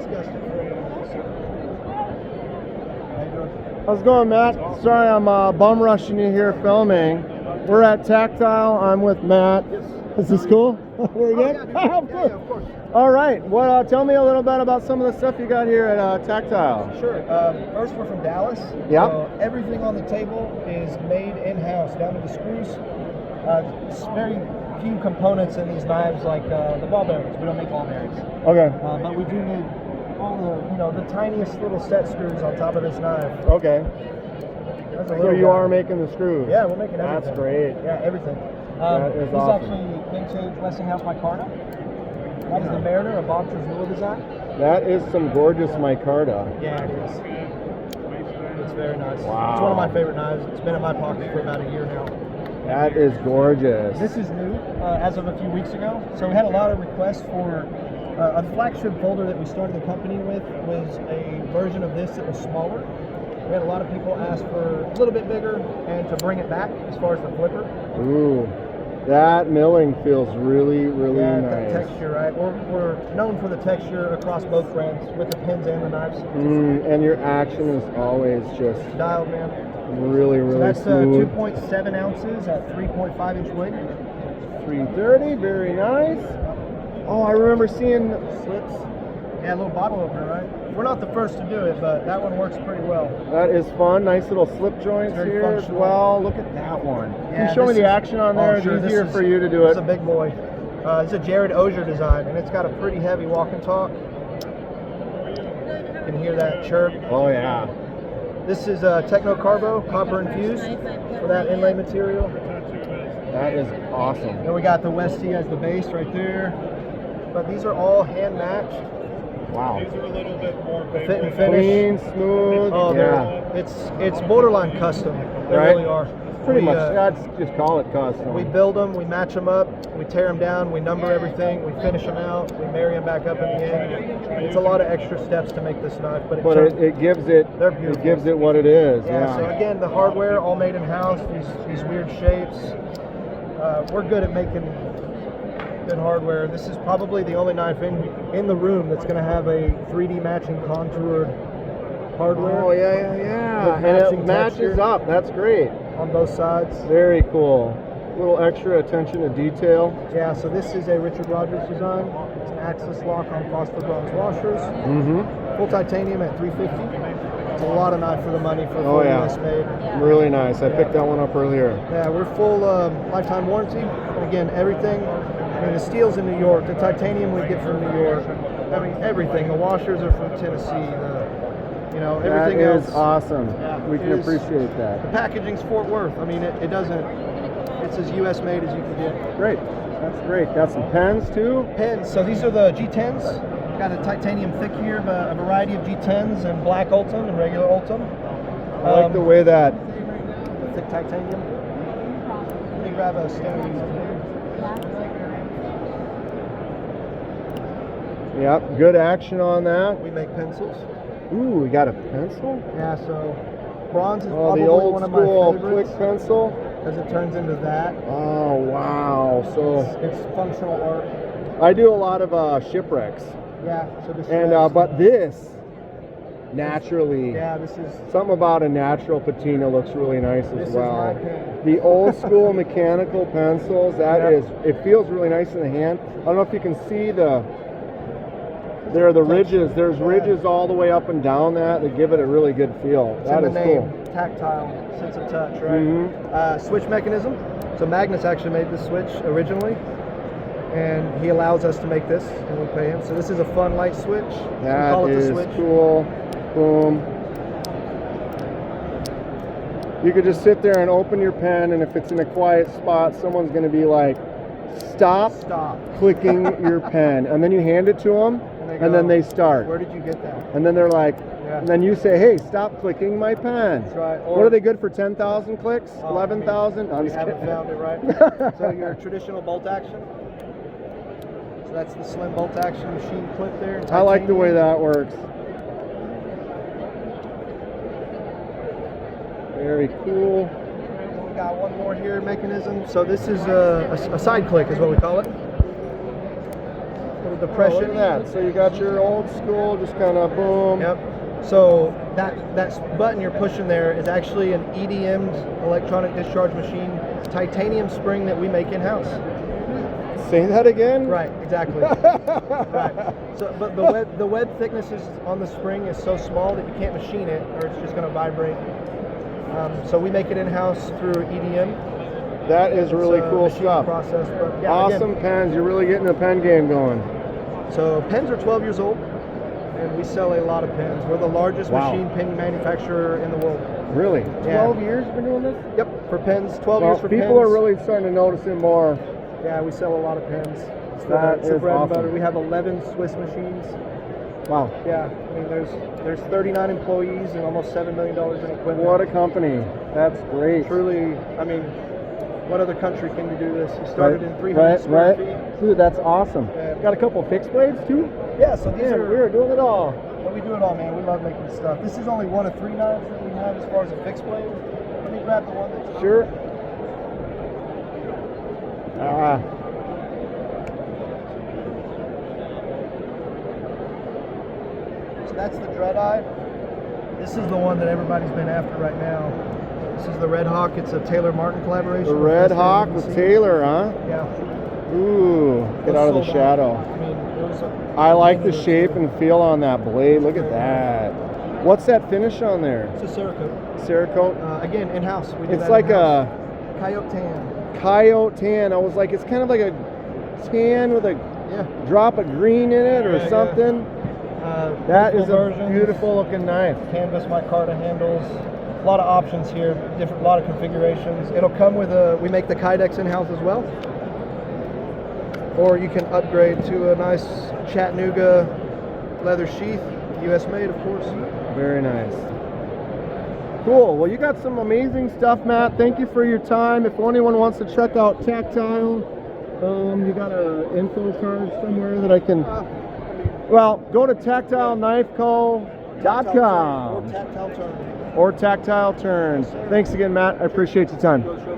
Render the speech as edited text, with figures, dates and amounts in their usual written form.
discussed it for you. How you doing? How's it going, Matt? Sorry I'm bum rushing you here filming. We're at Tactile. I'm with Matt. Yes. Is this cool? We're good? Yeah, Of course. yeah, of course. All right. Well, tell me a little bit about some of the stuff you got here at Tactile. Sure. First, we're from Dallas. Yep. So everything on the table is made in-house, down to the screws. Very few components in these knives, like the ball bearings. We don't make ball bearings. Okay. But we do need all the tiniest little set screws on top of this knife. Okay. That's a So little you guy. are making the screws? Yeah, we're making everything. That's great. Yeah, everything. That is this awesome. is actually vintage Westinghouse micarta. That is the Mariner, a Boxer's newer design. That is some gorgeous micarta. Yeah, it is. It's very nice. Wow. It's one of my favorite knives. It's been in my pocket for about a year now. That is gorgeous. This is new as of a few weeks ago. So we had a lot of requests for a flagship folder that we started the company with was a version of this that was smaller. We had a lot of people ask for a little bit bigger and to bring it back as far as the flipper. Ooh, that milling feels really, really Yeah, nice. the texture, right? We're known for the texture across both brands with the pins and the knives. And your action is always just Dialed, man. really, really So that's smooth. 2.7 ounces at 3.5 inch weight. 330, very nice. Oh, I remember seeing Slips. Yeah, a little bottle opener, right? We're not the first to do it, but that one works pretty well. that is fun. Nice little slip joints Very here as functional. well. Look at that one. Can Yeah, you show me this the is- action on there? Oh, sure, It's this easier is- for you to do It's it. a big boy. It's a Jared Osier design, and it's got a pretty heavy walk and talk. You can hear that chirp. Oh yeah. This is Techno Carbo, copper infused for that inlay material. That is awesome. Then we got the Westie as the base right there. But these are all hand matched. Wow. Fit and finish. Clean, smooth. Oh, yeah. it's borderline custom. They Right. really are. Pretty We, much. I'd just call it custom. We build them, we match them up, we tear them down, we number everything, we finish them out, we marry them back up in the end. It's a lot of extra steps to make this knife, but it gives it. They're It beautiful. gives it what it is. yeah. So again, the hardware all made in house. These weird shapes. We're good at making good hardware. This is probably the only knife in the room that's going to have a 3D matching contoured hardware. Oh yeah. With And matching it matches texture. up. That's great. On both sides. Very cool. Little extra attention to detail. Yeah, so this is a Richard Rogers design. It's an axis lock on phosphor bronze washers. Mm-hmm. Full titanium at $350. It's a lot of knife for the money for a Oh, full yeah. US made. Really nice. I picked that one up earlier. Yeah, we're full lifetime warranty. And again, everything. I mean, the steel's in New York. The titanium we get from New York. I mean, everything. The washers are from Tennessee. Everything That is else. awesome. Yeah, We can it is- appreciate The that. packaging's Fort Worth. I mean, it doesn't. It's as US made as you can get. Great. That's great. Got some pens too. Pens. So these are the G10s. Got a titanium thick here, but a variety of G10s and black Ultim and regular Ultim. I like the way that. The thick titanium. Let me grab a stand. Yep. Good action on that. We make pencils. Ooh, we got a pencil. Yeah, so bronze is Oh, probably the old one of school my quick favorites pencil. because it turns into that. Oh wow. So It's functional art. I do a lot of shipwrecks, Yeah. So this. and is, but this naturally. Yeah, this is. Something about a natural patina looks really nice This as is my well. pen. The old school mechanical pencils, it feels really nice in the hand. I don't know if you can see there are the ridges. There's ridges all the way up and down that give it a really good feel. It's That in is the name. cool. Tactile, sense of touch, right? Mhm. Switch mechanism. So Magnus actually made the switch originally, and he allows us to make this, and we pay him. So this is a fun light switch. We That call it the is switch. cool. Boom. You could just sit there and open your pen, and if it's in a quiet spot, someone's going to be like, stop Stop. clicking your pen. And then you hand it to them, and then they start. Where did you get that? And then they're like, Yeah. and then you say, hey, stop clicking my pen. That's right. What are they good for? 10,000 clicks? Oh, 11,000? I'm We just haven't kidding. found it right. So your traditional bolt action. So that's the slim bolt action machine clip there. I like the way titanium. that works. Very cool. We got one more here mechanism. So this is a side click is what we call it. little Oh, depression. look at that. So you got your old school, just kind of boom. Yep. So that button you're pushing there is actually an EDM electronic discharge machine, titanium spring that we make in house. Say that again. Right, exactly. Right. So, but the web thickness on the spring is so small that you can't machine it, or it's just going to vibrate. So we make it in house through EDM. That is really It's a cool machine stuff. Process, but yeah, Awesome again, pens. You're really getting the pen game going. so pens are 12 years old, and we sell a lot of pens. We're the largest Wow. machine pen manufacturer in the world. Really? Yeah. 12 years been doing this? Yep, for pens, 12 Well, years for people pens. are really starting to notice it more. Yeah, we sell a lot of pens. It's That the is bread and awesome. butter. We have 11 Swiss machines. Wow. Yeah, I mean, there's 39 employees and almost $7 million in equipment. What a company. That's great. Truly, I mean, what other country can you do this? You started in 300 right, square right. feet. Dude, that's awesome. Yeah. Got a couple fixed blades too? Yeah, so these Man, are, we're doing it all. well, we do it all, man. We love making stuff. This is only one of 3 knives that we have as far as a fixed blade. Let me grab the one that's Sure. Ah. So that's the Dread Eye. This is the one that everybody's been after right now. This is the Red Hawk. It's a Taylor Martin collaboration. The with Red Damn Hawk EDC. with Taylor, huh? Yeah. Ooh, get out of the Sold shadow. I mean, it was I like the shape and feel on that blade. Look at that. What's that finish on there? It's a Cerakote. Cerakote? Again, in-house. We do It's that like in-house. a Coyote tan. coyote tan. I was like, it's kind of like a tan with a Yeah. drop of green in it or Yeah, yeah. something. That is a version. beautiful looking knife. Canvas micarta handles. A lot of options here. A lot of configurations. It'll come with we make the Kydex in-house as well. Or you can upgrade to a nice Chattanooga leather sheath, US made, of course. Very nice. Cool. Well, you got some amazing stuff, Matt. Thank you for your time. If anyone wants to check out Tactile, you got a info card somewhere that I can. Well, go to tactileknifeco.com Or tactile turn. or Tactile Turns. Thanks again, Matt. I appreciate your time. Go show.